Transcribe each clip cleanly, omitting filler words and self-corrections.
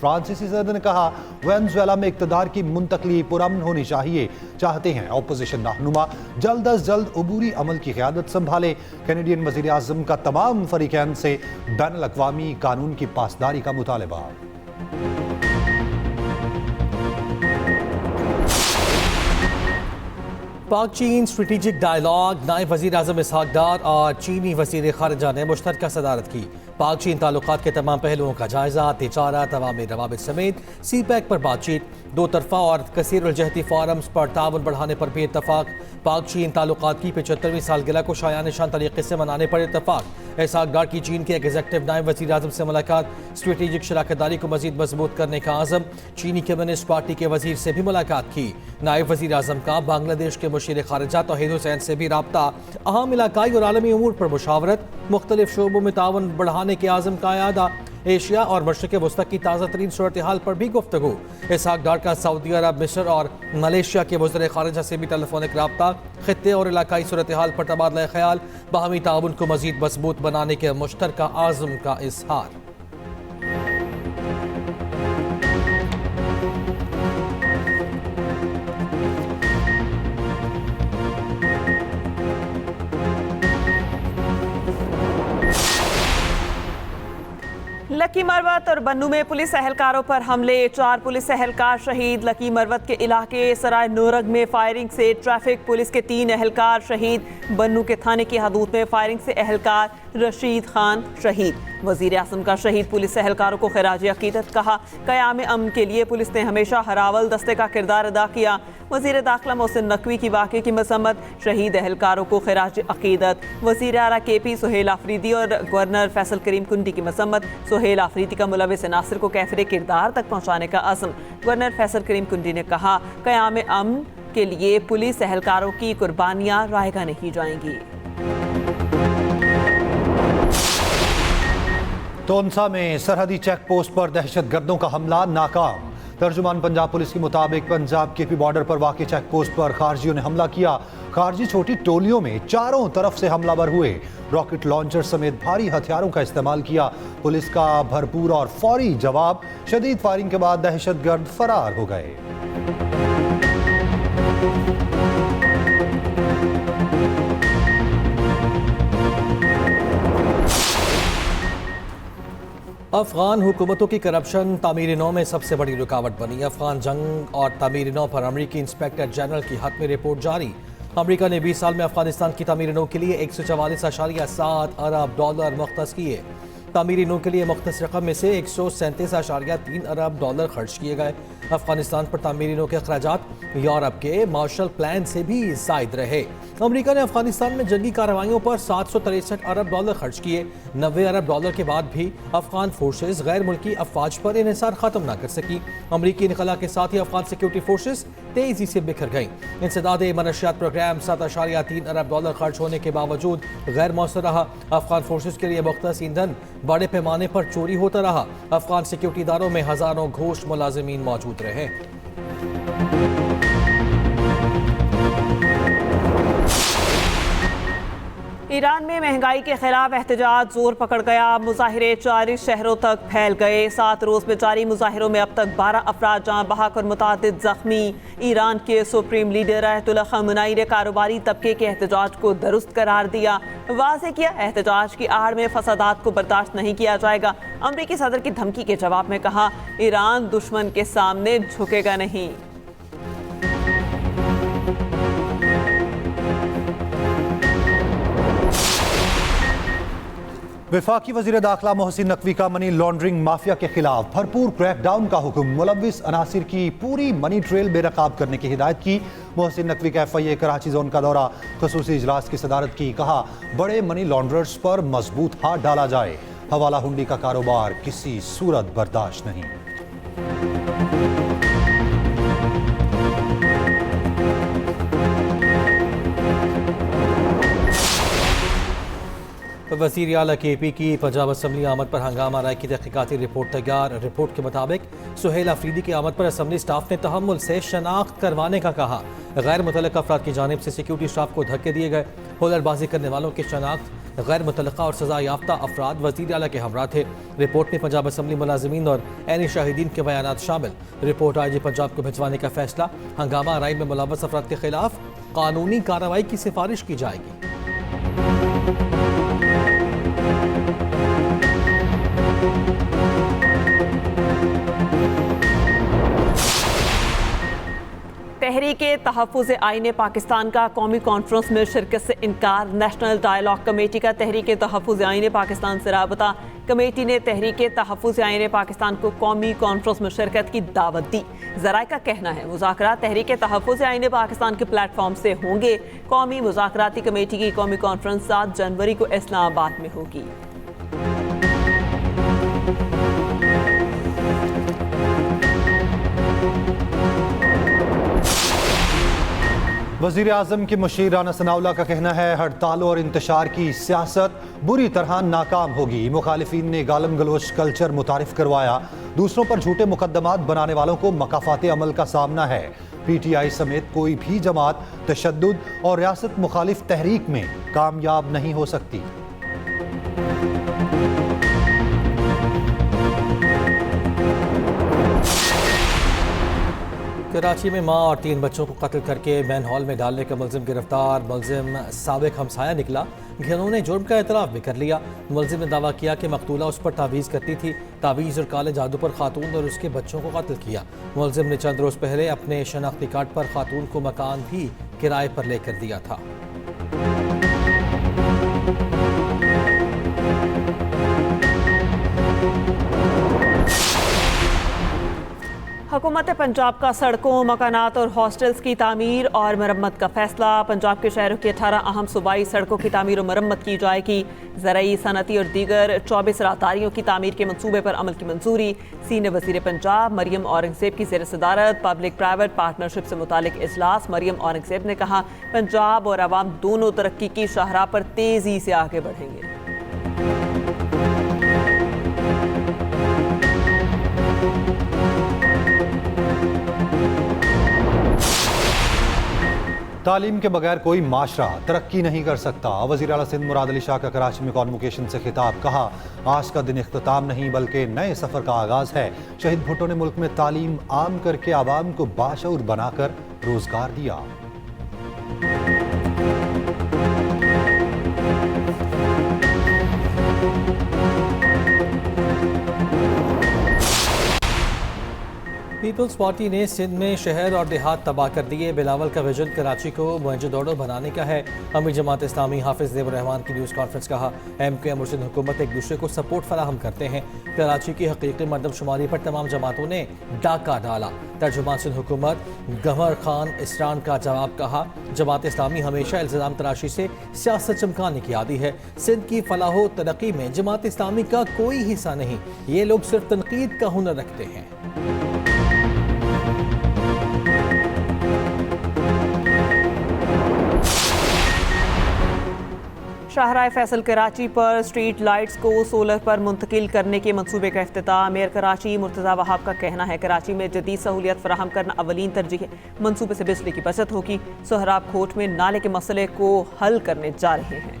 فرانسیسی صدر نے کہا وینزویلا میں اقتدار کی منتقلی پرامن ہونی چاہیے، چاہتے ہیں اپوزیشن رہنما جلد از جلد عبوری عمل کی قیادت سنبھالے۔ کینیڈین وزیر اعظم کا تمام فریقین سے بین الاقوامی قانون کی پاسداری کا مطالبہ۔ پاک چین اسٹریٹجک ڈائیلاگ، نائب وزیر اعظم اسحاق ڈار اور چینی وزیر خارجہ نے مشترکہ صدارت کی۔ پاک چین تعلقات کے تمام پہلوؤں کا جائزہ، تجارت، عوامی روابط سمیت سی پیک پر بات چیت، دو طرفہ اور کثیر الجہتی فورمز پر تعاون بڑھانے پر بھی اتفاق۔ پاک چین تعلقات کی 75ویں سالگرہ کو شایان شان طریقے سے منانے پر اتفاق۔ اسحاق ڈار کی چین کے ایگزیکٹو نائب وزیر اعظم سے ملاقات، اسٹریٹجک شراکت داری کو مزید مضبوط کرنے کا عزم۔ چینی کمیونسٹ پارٹی کے وزیر سے بھی ملاقات کی۔ نائب وزیر اعظم کا بنگلہ دیش کے مشیر خارجہ توحید حسین سے بھی رابطہ، اہم علاقائی اور عالمی امور پر مشاورت، مختلف شعبوں میں تعاون بڑھانے کے عزم کا اعادہ۔ ایشیا اور مشرق وسطی کی تازہ ترین صورتحال پر بھی گفتگو۔ اسحاق ڈار کا سعودی عرب، مصر اور ملیشیا کے وزراء خارجہ سے بھی ٹیلیفونک رابطہ، خطے اور علاقائی صورتحال پر تبادلہ خیال، باہمی تعاون کو مزید مضبوط بنانے کے مشترکہ عزم کا اظہار۔ لکی مروت اور بنو میں پولیس اہلکاروں پر حملے، 4 پولیس اہلکار شہید۔ لکی مروت کے علاقے سرائے نورگ میں فائرنگ سے ٹریفک پولیس کے 3 اہلکار شہید۔ بنو کے تھانے کی حدود میں فائرنگ سے اہلکار رشید خان شہید۔ وزیر اعظم کا شہید پولیس اہلکاروں کو خراج عقیدت کہا۔ قیام امن کے لیے پولیس نے ہمیشہ ہراول دستے کا کردار ادا کیا۔ وزیر داخلہ محسن نقوی کی واقعے کی مذمت، شہید اہلکاروں کو خراج عقیدت۔ وزیر اعلیٰ کے پی سہیل آفریدی اور گورنر فیصل کریم کنڈی کی مذمت، سہیل آفریدی کا ملوث عناصر کو کیفر کردار تک پہنچانے کا عزم۔ گورنر فیصل کریم کنڈی نے کہا قیام امن کے لیے پولیس اہلکاروں کی قربانیاں رائیگاں نہیں جائیں گی۔ تونسا میں سرحدی چیک پوسٹ پر دہشت گردوں کا حملہ ناکام۔ ترجمان پنجاب پولیس کے مطابق پنجاب کے پی بارڈر پر واقع چیک پوسٹ پر خارجیوں نے حملہ کیا۔ خارجی چھوٹی ٹولیوں میں چاروں طرف سے حملہ ور ہوئے، راکٹ لانچر سمیت بھاری ہتھیاروں کا استعمال کیا۔ پولیس کا بھرپور اور فوری جواب، شدید فائرنگ کے بعد دہشت گرد فرار ہو گئے۔ افغان حکومتوں کی کرپشن تعمیر نو میں سب سے بڑی رکاوٹ بنی۔ افغان جنگ اور تعمیر نو پر امریکی انسپیکٹر جنرل کی حتمی رپورٹ جاری۔ امریکہ نے 20 سال میں افغانستان کی تعمیر نو کے لیے 144.7 ارب ڈالر مختص کیے۔ تعمیری نو کے لیے مختص رقم میں سے 137.3 ارب ڈالر خرچ کیے گئے۔ افغانستان پر تعمیری نو کے اخراجات یورپ کے مارشل پلان سے بھی زائد رہے۔ امریکہ نے افغانستان میں جنگی کارروائیوں پر 763 ارب ڈالر خرچ کیے۔ 90 ارب ڈالر کے بعد بھی افغان فورسز غیر ملکی افواج پر انحصار ختم نہ کر سکی۔ امریکی انخلا کے ساتھ ہی افغان سیکیورٹی فورسز تیزی سے بکھر گئیں۔ انسداد منشیات پروگرام 7.3 ارب ڈالر خرچ ہونے کے باوجود غیر مؤثر رہا۔ افغان فورسز کے لیے مختص ایندھن بڑے پیمانے پر چوری ہوتا رہا۔ افغان سیکیورٹی اداروں میں ہزاروں گھوش ملازمین موجود رہے۔ ایران میں مہنگائی کے خلاف احتجاج زور پکڑ گیا۔ مظاہرے 40 شہروں تک پھیل گئے۔ 7 روز میں جاری مظاہروں میں اب تک 12 افراد جاں بحق اور متعدد زخمی۔ ایران کے سپریم لیڈر آیت اللہ خامنائی نے کاروباری طبقے کے احتجاج کو درست قرار دیا۔ واضح کیا احتجاج کی آڑ میں فسادات کو برداشت نہیں کیا جائے گا۔ امریکی صدر کی دھمکی کے جواب میں کہا ایران دشمن کے سامنے جھکے گا نہیں۔ وفاقی وزیر داخلہ محسن نقوی کا منی لانڈرنگ مافیا کے خلاف بھرپور کریک ڈاؤن کا حکم۔ ملوث عناصر کی پوری منی ٹریل بے نقاب کرنے کی ہدایت کی۔ محسن نقوی کا FIA کراچی زون کا دورہ، خصوصی اجلاس کی صدارت کی۔ کہا بڑے منی لانڈررز پر مضبوط ہاتھ ڈالا جائے۔ حوالہ ہنڈی کا کاروبار کسی صورت برداشت نہیں۔ وزیر اعلیٰ KP کی پنجاب اسمبلی آمد پر ہنگامہ رائے کی تحقیقاتی رپورٹ تیار۔ رپورٹ کے مطابق سہیل آفریدی کی آمد پر اسمبلی سٹاف نے تحمل سے شناخت کروانے کا کہا۔ غیر متعلق افراد کی جانب سے سیکیورٹی سٹاف کو دھکے دیے گئے۔ ہولر بازی کرنے والوں کی شناخت غیر متعلقہ اور سزا یافتہ افراد وزیر اعلیٰ کے ہمراہ تھے۔ رپورٹ میں پنجاب اسمبلی ملازمین اور عینی شاہدین کے بیانات شامل۔ رپورٹ آئی جی پنجاب کو بھجوانے کا فیصلہ۔ ہنگامہ آرائی میں ملوث افراد کے خلاف قانونی کارروائی کی سفارش کی جائے گی۔ تحریک تحفظ آئین پاکستان کا قومی کانفرنس میں شرکت سے انکار۔ نیشنل ڈائیلاگ کمیٹی کا تحریک تحفظ آئین پاکستان سے رابطہ۔ کمیٹی نے تحریک تحفظ آئین پاکستان کو قومی کانفرنس میں شرکت کی دعوت دی۔ ذرائع کا کہنا ہے مذاکرات تحریک تحفظ آئین پاکستان کے پلیٹ فارم سے ہوں گے۔ قومی مذاکراتی کمیٹی کی قومی کانفرنس 7 جنوری کو اسلام آباد میں ہوگی۔ وزیر اعظم کی مشیر رانا ثناءاللہ کا کہنا ہے ہڑتالوں اور انتشار کی سیاست بری طرح ناکام ہوگی۔ مخالفین نے گالم گلوچ کلچر متعارف کروایا۔ دوسروں پر جھوٹے مقدمات بنانے والوں کو مکافات عمل کا سامنا ہے۔ پی ٹی آئی سمیت کوئی بھی جماعت تشدد اور ریاست مخالف تحریک میں کامیاب نہیں ہو سکتی۔ کراچی میں ماں اور 3 بچوں کو قتل کر کے مین ہال میں ڈالنے کا ملزم گرفتار۔ ملزم سابق ہمسایہ نکلا، گھروں نے جرم کا اعتراف بھی کر لیا۔ ملزم نے دعویٰ کیا کہ مقتولہ اس پر تعویذ کرتی تھی، تعویذ اور کالے جادو پر خاتون اور اس کے بچوں کو قتل کیا۔ ملزم نے چند روز پہلے اپنے شناختی کارڈ پر خاتون کو مکان بھی کرائے پر لے کر دیا تھا۔ حکومت پنجاب کا سڑکوں، مکانات اور ہاسٹلز کی تعمیر اور مرمت کا فیصلہ۔ پنجاب کے شہروں کی 18 اہم صوبائی سڑکوں کی تعمیر و مرمت کی جائے گی۔ زرعی، صنعتی اور دیگر 24 راہداریوں کی تعمیر کے منصوبے پر عمل کی منظوری۔ سینئر وزیر پنجاب مریم اورنگزیب کی زیر صدارت پبلک پرائیویٹ پارٹنرشپ سے متعلق اجلاس۔ مریم اورنگزیب نے کہا پنجاب اور عوام دونوں ترقی کی شاہراہ پر تیزی سے آگے بڑھیں گے۔ تعلیم کے بغیر کوئی معاشرہ ترقی نہیں کر سکتا۔ وزیر اعلیٰ سندھ مراد علی شاہ کا کراچی میں کانوکیشن سے خطاب۔ کہا آج کا دن اختتام نہیں بلکہ نئے سفر کا آغاز ہے۔ شہید بھٹو نے ملک میں تعلیم عام کر کے عوام کو باشعور بنا کر روزگار دیا۔ پیپلز پارٹی نے سندھ میں شہر اور دیہات تباہ کر دیے۔ بلاول کا ویژن کراچی کو موئنجو بنانے کا ہے۔ امیر جماعت اسلامی حافظ زیب الرحمان کی نیوز کانفرنس۔ کہا ایم کیو ایم اور سندھ حکومت ایک دوسرے کو سپورٹ فراہم کرتے ہیں۔ کراچی کی حقیقی مردم شماری پر تمام جماعتوں نے ڈاکہ ڈالا۔ ترجمان سندھ حکومت گورنر خان اسران کا جواب۔ کہا جماعت اسلامی ہمیشہ الزام تراشی سے سیاست چمکانے کی عادی ہے۔ سندھ کی فلاح و ترقی میں جماعت اسلامی کا کوئی حصہ نہیں۔ یہ لوگ صرف تنقید کا ہنر رکھتے ہیں۔ شاہراہ فیصل کراچی پر سٹریٹ لائٹس کو سولر پر منتقل کرنے کے منصوبے کا افتتاح۔ میئر کراچی مرتضیٰ وہاب کا کہنا ہے کراچی میں جدید سہولیات فراہم کرنا اولین ترجیح ہے۔ منصوبے سے بجلی کی بچت ہوگی۔ سہراب کھوٹ میں نالے کے مسئلے کو حل کرنے جا رہے ہیں۔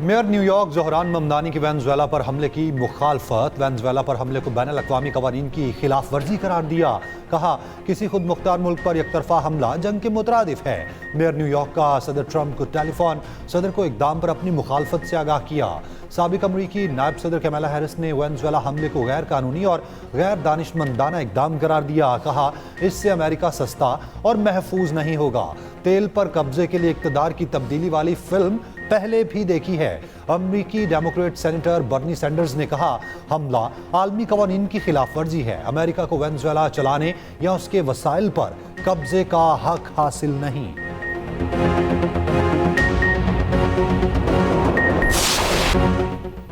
Mayor new York Dhahran Mamdani کی وینزویلا پر حملے کی مخالفت۔ وینزویلا پر حملے کو بین الاقوامی قوانین کی خلاف ورزی قرار دیا۔ کہا کسی خود مختار ملک پر یک طرفہ حملہ جنگ کے مترادف ہے۔ میئر نیو یارک کا صدر ٹرمپ کو ٹیلی فون صدر کو اقدام پر اپنی مخالفت سے آگاہ کیا۔ سابق امریکی نائب صدر کیمالا ہیرس نے وینزویلا حملے کو غیر قانونی اور غیر دانشمندانہ اقدام قرار دیا۔ کہا اس سے امریکہ سستا اور محفوظ نہیں ہوگا۔ تیل پر قبضے کے لیے اقتدار کی تبدیلی والی فلم پہلے بھی دیکھی ہے۔ امریکی ڈیموکریٹ سینیٹر برنی سینڈرز نے کہا حملہ عالمی قوانین کی خلاف ورزی ہے۔ امریکہ کو وینزویلا چلانے یا اس کے وسائل پر قبضے کا حق حاصل نہیں۔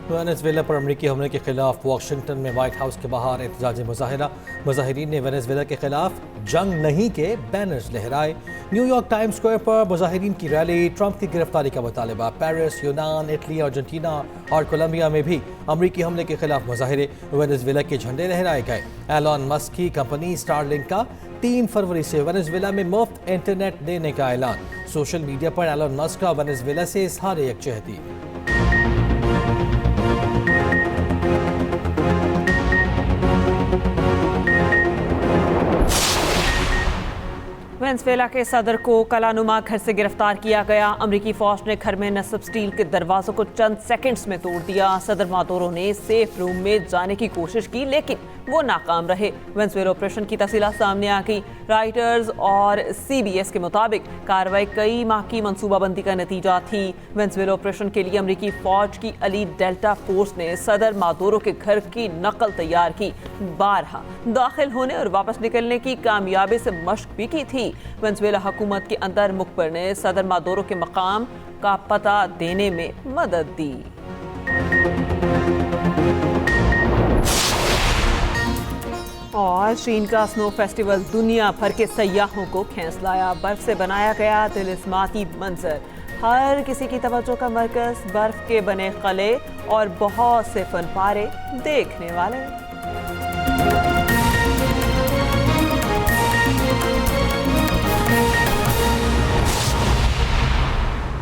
وینزویلا پر امریکی حملے کے خلاف واشنگٹن میں وائٹ ہاؤس کے باہر احتجاجی مظاہرہ، مظاہرین نے وینزویلا کے خلاف جنگ نہیں کے بینرز لہرائے۔ نیو یارک ٹائمز اسکوائر پر مظاہرین کی ریلی، ٹرمپ کی گرفتاری کا مطالبہ۔ پیرس، یونان، اٹلی، ارجنٹینا اور کولمبیا میں بھی امریکی حملے کے خلاف مظاہرے، وینزویلا کے جھنڈے لہرائے گئے۔ ایلون مسک کی کمپنی اسٹار لنک کا 3 فروری سے وینزویلا میں مفت انٹرنیٹ دینے کا اعلان۔ سوشل میڈیا پر ایلون مسک کا وینزویلا سے اظہار یکجہتی۔ وینزویلا کے صدر کو کلانما گھر سے گرفتار کیا گیا۔ امریکی فوج نے گھر میں نصب سٹیل کے دروازوں کو چند سیکنڈز میں توڑ دیا۔ صدر مادورو نے سیف روم میں جانے کی کوشش کی لیکن وہ ناکام رہے۔ وینزویلا آپریشن کی تفصیلات سامنے آ گئی۔ رائٹرز اور CBS کے مطابق کارروائی کئی ماہ کی منصوبہ بندی کا نتیجہ تھی۔ وینزویلا آپریشن کے لیے امریکی فوج کی ایلیٹ ڈیلٹا فورس نے صدر مادورو کے گھر کی نقل تیار کی، بارہا داخل ہونے اور واپس نکلنے کی کامیابی سے مشق بھی کی تھی۔ وینزویلا حکومت کے اندر مخبر نے صدر مادورو کے مقام کا پتہ دینے میں مدد دی۔ اور چین کا سنو فیسٹیول دنیا بھر کے سیاحوں کو کھینچ لایا۔ برف سے بنایا گیا طلسماتی منظر، ہر کسی کی توجہ کا مرکز، برف کے بنے قلعے اور بہت سے فن پارے دیکھنے والے۔